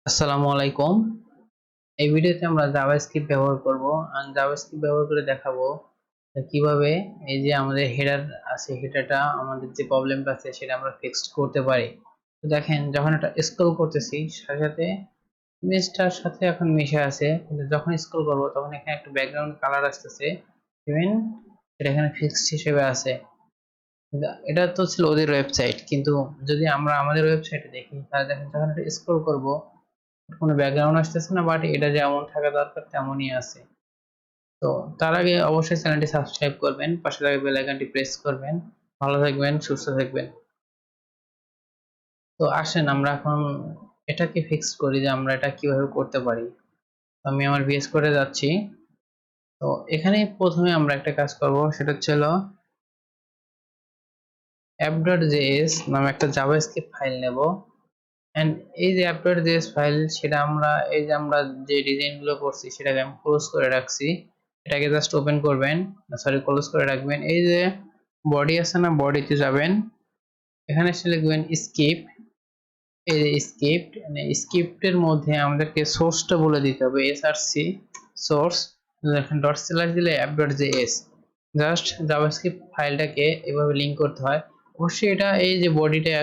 আসসালামু আলাইকুম। এই ভিডিওতে আমরা জাভাস্ক্রিপ্ট ব্যবহার করব আর জাভাস্ক্রিপ্ট ব্যবহার করে দেখাবো কিভাবে এই যে আমাদের হেডার আছে, হেডারটা আমাদের যে প্রবলেমটা আছে সেটা আমরা ফিক্সড করতে পারি। তো দেখেন, যখন এটা স্ক্রল করতেছি সাথে সাথে ইমেজটার সাথে এখন মিশে আছে, কিন্তু যখন স্ক্রল করব তখন এখানে একটা ব্যাকগ্রাউন্ড কালার আসতেছে, ইভেন এটা এখানে ফিক্সড হিসেবে আছে। এটা তো ছিল ওদের ওয়েবসাইট, কিন্তু যদি আমরা আমাদের ওয়েবসাইটে দেখি তাহলে দেখেন যখন এটা স্ক্রল করব কোনো ব্যাকগ্রাউন্ড আসতেছে না, বাট এটা যেমন থাকা দরকার তেমনই আছে। তো তার আগে অবশ্যই চ্যানেলটি সাবস্ক্রাইব করবেন, পাশে থাকা বেল আইকনটি প্রেস করবেন। ভালো থাকবেন, সুস্থ থাকবেন। তো আসেন আমরা এখন এটাকে ফিক্স করি যে আমরা এটা কিভাবে করতে পারি। তো আমি আমার ভিএস কোডে যাচ্ছি। তো এখানে প্রথমে আমরা একটা কাজ করব, সেটা হচ্ছে app.js নামে একটা জাভাস্ক্রিপ্ট ফাইল নেব। এন্ড এই যে app.js ফাইল, সেটা আমরা এই যে আমরা যে ডিজাইন গুলো করছি সেটাকে আমি ক্লোজ করে রাখছি। এটাকে জাস্ট ওপেন করবেন, সরি ক্লোজ করে রাখবেন। এই যে বডি আছে না, বডিতে যাবেন, এখানে এসে লিখবেন স্কিপ। এই যে স্ক্রিপ্ট, মানে স্ক্রিপ্টের মধ্যে আমাদেরকে সোর্সটা বলে দিতে হবে, এসআরসি সোর্স। এখানে ডট স্ল্যাশ দিলে app.js, জাস্ট জাভাস্ক্রিপ্ট ফাইলটাকে এভাবে লিংক করতে হয়। অবশ্যই এটা এই যে বডিটা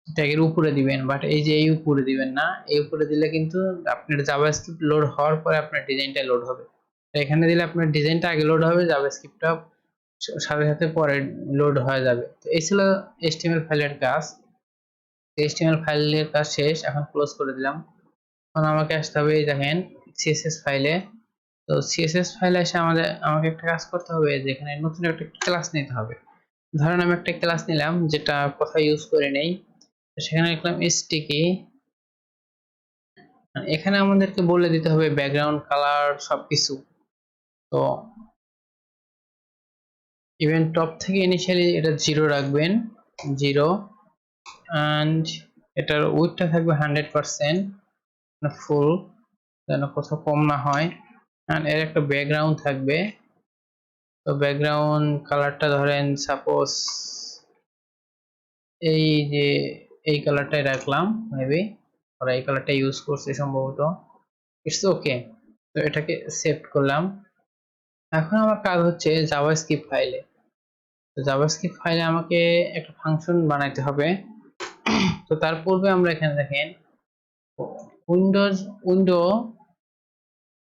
ট্যাগের উপরে দিবেন, বাট এই যে এই উপরে দিবেন না। এই উপরে দিলে কিন্তু আপনার জাভাস্ক্রিপ্ট লোড হওয়ার পরে আপনার ডিজাইনটা লোড হবে। তো এখানে দিলে আপনার ডিজাইনটা আগে লোড হবে, জাভাস্ক্রিপ্টটা সাথে সাথে পরে লোড হয়ে যাবে। তো এই ছিল এইচটিএমএল ফাইলের কাজ। এইচটিএমএল ফাইলের কাজ শেষ, এখন ক্লোজ করে দিলাম। এখন আমাকে আসতে হবে, এই দেখেন সিএসএস ফাইলে। তো সিএসএস ফাইলে এসে আমাকে একটা কাজ করতে হবে, যেখানে নতুন একটা ক্লাস নিতে হবে। ধরেন আমি একটা ক্লাস নিলাম যেটা কোথাও ইউজ করে নেই, সেখানে লিখলাম স্টিকি। এখানে আমাদেরকে বলে দিতে হবে ব্যাকগ্রাউন্ড কালার সবকিছু। তো ইভেন টপ থেকে ইনিশিয়ালি এটা 0 রাখবেন, 0। অ্যান্ড এটার উইডথটা থাকবে 100%, ফুল, যেন কোথাও কম না হয়। অ্যান্ড এর একটা ব্যাকগ্রাউন্ড থাকবে। তো ব্যাকগ্রাউন্ড কালারটা ধরেন সাপোজ এই যে এই কালারটাই রাখলাম, মেবি ওরা এই কালারটা ইউজ করছে সম্ভবত। It's okay. তো এটাকে সেভ করলাম। এখন আমার কাজ হচ্ছে জাভাস্ক্রিপ্ট ফাইলে। তো জাভাস্ক্রিপ্ট ফাইলে আমাকে একটা ফাংশন বানাইতে হবে। তো তার পূর্বে আমরা এখানে দেখেন উইন্ডো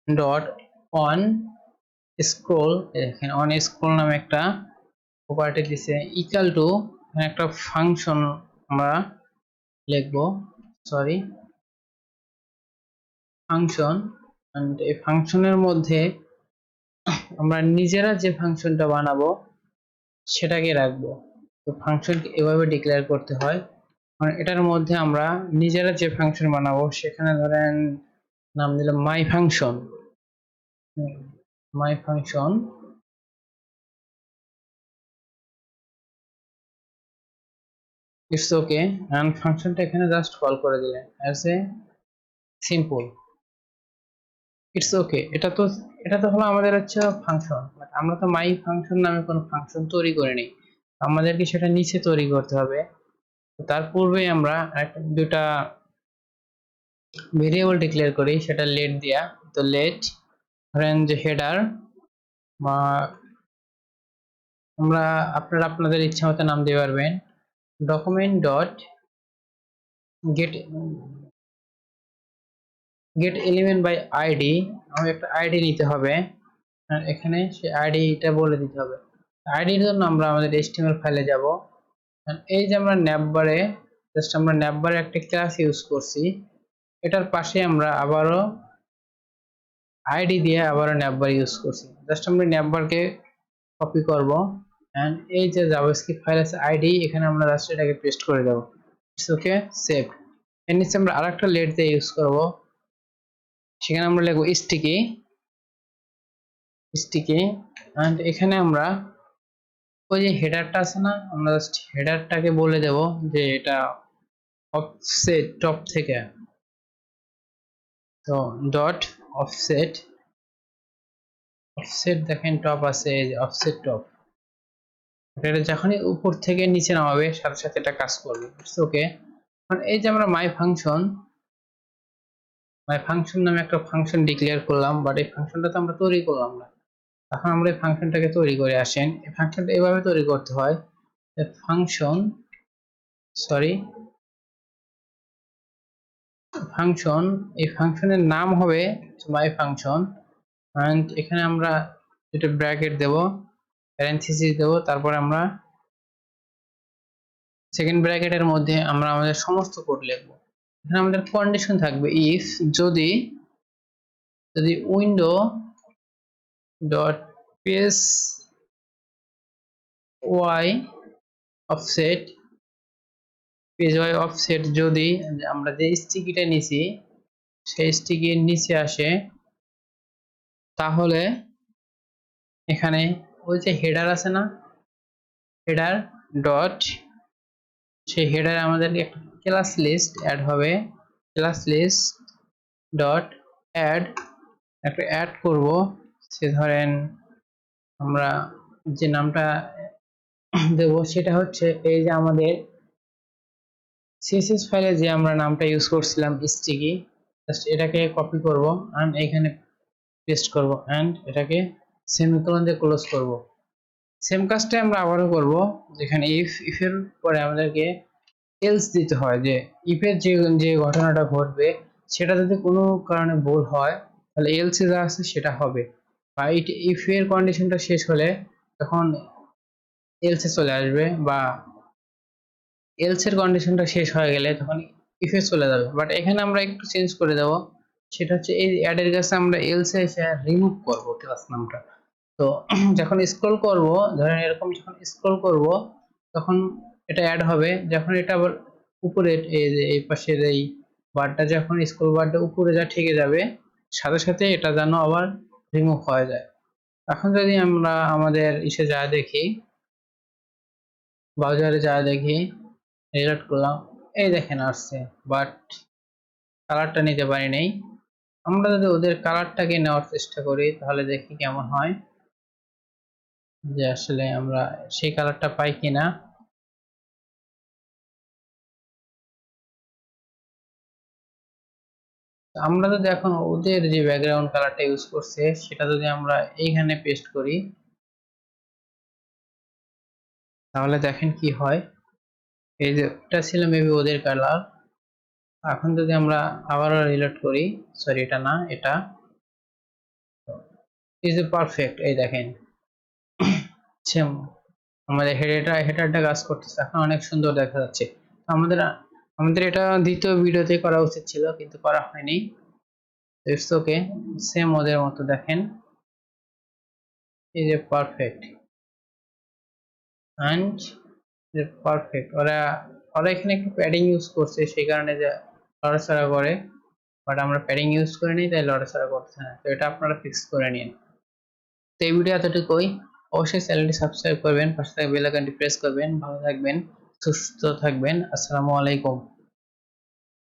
ডট অন স্ক্রোল, এখানে অন স্ক্রোল নামে একটা প্রপার্টি দিছে, ইকুয়াল টু একটা ফাংশন আমরা লিখবো, সরি ফাংশন। এন্ড এই ফাংশনের মধ্যে আমরা নিজেরা যে ফাংশনটা বানাবো সেটাকে রাখবো। তো ফাংশনকে এভাবে ডিক্লেয়ার করতে হয়। মানে এটার মধ্যে আমরা নিজেরা যে ফাংশন বানাবো সেখানে ধরেন নাম দিলাম my function. My function it's okay. And ফাংশনটা এখানে জাস্ট কল করে দিলেন as a simple, it's okay. এটা তো হলো আমাদের হচ্ছে ফাংশন, বাট আমরা তো মাই ফাংশন নামে কোনো ফাংশন তৈরি করিনি। আমাদেরকে সেটা নিচে তৈরি করতে হবে। তার পূর্বে আমরা দুটা ভেরিয়েবল ডিক্লেয়ার করি, সেটা লেট দিয়া। তো লেট ধরেন যে হেডার, বা আপনারা আপনাদের ইচ্ছা মতো নাম দিতে পারবেন। Document dot get get element by ID, আমাকে একটা আইডি নিতে হবে। আর এখানে সেই আইডিটা বলে দিতে হবে। আইডির জন্য আমরা আমাদের এইচটিএমএল ফাইলে যাব। এই যে আমরা ন্যাপবারে, জাস্ট আমরা ন্যাপবারে একটা ক্লাস ইউজ করছি, এটার পাশে আমরা আবারও আইডি দিয়ে আবারও ন্যাপবার ইউজ করছি। জাস্ট আমরা ন্যাপবারকে কপি করব। এন্ড এই যে জাভাস্ক্রিপ্ট ফাইল আছে আইডি, এখানে আমরা জাস্ট এটাকে পেস্ট করে দেব। It's okay, save. এর নিচে আমরা আরেকটা লেট দিয়ে ইউজ করব, সেখানে আমরা লিখব স্টিকি স্টিকি। এন্ড এখানে আমরা ওই যে হেডারটা আছে না, আমরা জাস্ট হেডারটাকে বলে দেব যে এটা অফসেট টপ থেকে। তো ডট অফসেট, অফসেট দেখেন টপ আছে, এই যে অফসেট টপ। এটা যখনই উপর থেকে নিচে নামাবে সাথে সাথে এটা কাজ করবে। It's okay. কারণ এই যে আমরা মাই ফাংশন, মানে ফাংশন নামে একটা ফাংশন ডিক্লেয়ার করলাম, বাট এই ফাংশনটা তো আমরা তৈরি করলাম না। এখন আমরা এই ফাংশনটাকে তৈরি করে আসেন। এই ফাংশনটা এভাবে তৈরি করতে হয়, ফাংশন ফাংশন, এই ফাংশনের নাম হবে মাই ফাংশন, এন্ড এখানে আমরা একটা ব্র্যাকেট দেব, প্যারেনথেসিস দেব, তারপর আমরা সেকেন্ড ব্র্যাকেটের মধ্যে আমরা আমাদের সমস্ত কোড লিখব। এখানে আমাদের কন্ডিশন থাকবে ইফ যদি window dot page Y offset যদি আমরা যে স্টিকিটা নিছি সেই স্টিকির নিচে আসে, তাহলে এখানে ওই যে হেডার আছে না, হেডার ডট, সেই হেডারে আমাদের একটা ক্লাস লিস্ট অ্যাড হবে, ক্লাস লিস্ট ডট অ্যাড, একটা অ্যাড করব। সে ধরেন আমরা যে নামটা দেব সেটা হচ্ছে এই যে আমাদের সিএসএস ফাইলে যে আমরা নামটা ইউজ করছিলাম স্টিকি, জাস্ট এটাকে কপি করব এন্ড এখানে পেস্ট করব এন্ড এটাকে সেমিকোলন দিয়ে ক্লোজ করব। সেম কাজটা আমরা আবারও করব, যেখানে ইফ এর পরে আমাদেরকে এলস দিতে হয়, যে ইফের যে ঘটনাটা ঘটবে সেটা যদি কোনো কারণে ভুল হয় তাহলে এলস যা আছে সেটা হবে, বা ইফ এর কন্ডিশনটা শেষ হলে তখন এলসে চলে আসবে, বা এলস এর কন্ডিশনটা শেষ হয়ে গেলে তখন ইফে চলে যাবে। বাট এখানে আমরা একটু চেঞ্জ করে দেব, সেটা হচ্ছে এই অ্যাড এর কাছে আমরা এলসে এসে রিমুভ করব ক্লাস নামটা। তো যখন স্ক্রল করব, ধরেন এরকম যখন স্ক্রল করব তখন এটা অ্যাড হবে, যখন এটা আবার উপরে এই যে এই পাশের এই বারটা যখন স্ক্রল বারটা উপরে যা ঠেকে যাবে, সাথে সাথে এটা যেন আবার রিমুভ হয়ে যায়। এখন যদি আমরা আমাদের ইসে যা দেখি, ব্রাউজারে যা দেখি, রিলোড করলাম, এই দেখেন আসছে, বাট কালারটা নিতে পারি নাই। আমরা যদি ওদের কালারটাকে নেওয়ার চেষ্টা করি তাহলে দেখি কেমন হয়, যে আসলে আমরা সেই কালারটা পাই কিনা। আমরা যদি এখন ওদের যে ব্যাকগ্রাউন্ড কালারটা ইউজ করছে সেটা যদি আমরা এইখানে পেস্ট করি তাহলে দেখেন কি হয়। এই যে এটা ছিল মেবি ওদের কালার, এখন যদি আমরা আবারও রিলোড করি, সরি এটা না, এটা ইজ পারফেক্ট, এই দেখেন সেম আমাদের হেডারটা কাজ করতেছে, এখন অনেক সুন্দর দেখা যাচ্ছে। আমাদের আমাদের এটা দ্বিতীয় ভিডিওতে করা উচিত ছিল কিন্তু করা হয়নি, ইটস ওকে। সেম ওদের মতো দেখেন, এই যে পারফেক্ট এন্ড পারফেক্ট। ওরা ওরা এখানে একটু প্যাডিং ইউজ করছে সেই কারণে যে লড়াচড়া করে, বাট আমরা প্যাডিং ইউজ করে নিই তাই লড়াচড়া করছে না। তো এটা আপনারা ফিক্স করে নিন। তো এই ভিডিও এতটুকুই, অবশ্যই চ্যানেলটি সাবস্ক্রাইব করবেন, পাশে থাকা বেল আইকনটি প্রেস করবেন। ভালো থাকবেন, সুস্থ থাকবেন, আসসালামু আলাইকুম।